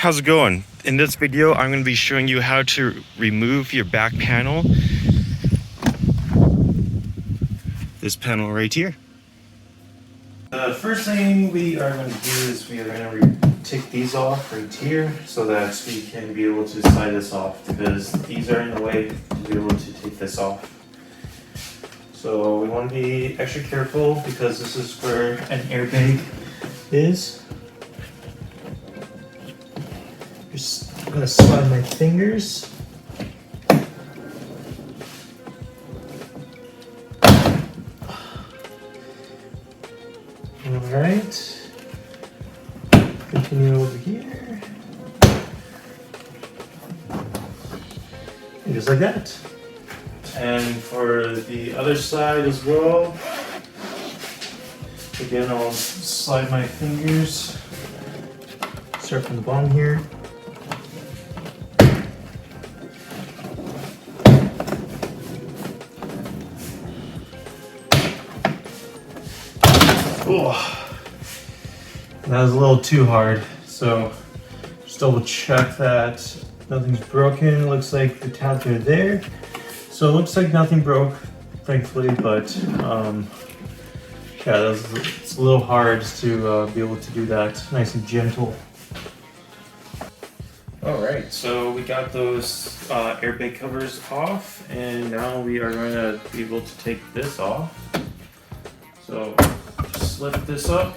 How's it going? In this video, I'm going to be showing you how to remove your back panel. This panel right here. The first thing we are going to do is we are going to take these off right here so that we can be able to slide this off, because these are in the way to be able to take this off. So we want to be extra careful because this is where an airbag is. I'm going to slide my fingers. Alright. Continue over here. And just like that. And for the other side as well, again, I'll slide my fingers. Start from the bottom here. Oh, that was a little too hard, so just double check that nothing's broken. It looks like the tabs are there, so it looks like nothing broke, thankfully, but yeah, it's a little hard to be able to do that nice and gentle. Alright, so we got those airbag covers off, and now we are going to be able to take this off. So just lift this up.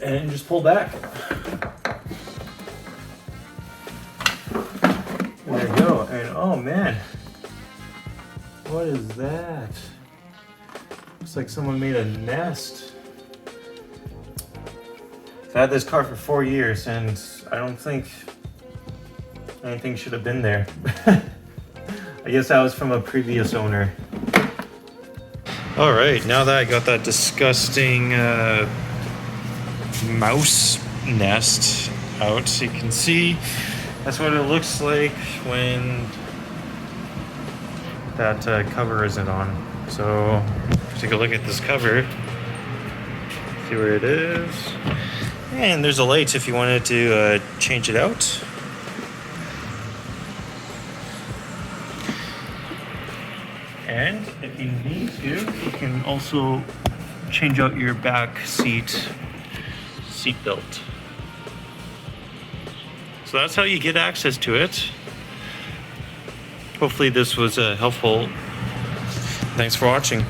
And just pull back. There you go. And oh man, what is that? Looks like someone made a nest. I've had this car for 4 years and I don't think anything should have been there. I guess that was from a previous owner. Alright, now that I got that disgusting mouse nest out, you can see that's what it looks like when that cover isn't on. So take a look at this cover, see where it is. And there's a light if you wanted to change it out. And if you need to, you can also change out your back seat belt. So that's how you get access to it. Hopefully this was helpful. Thanks for watching.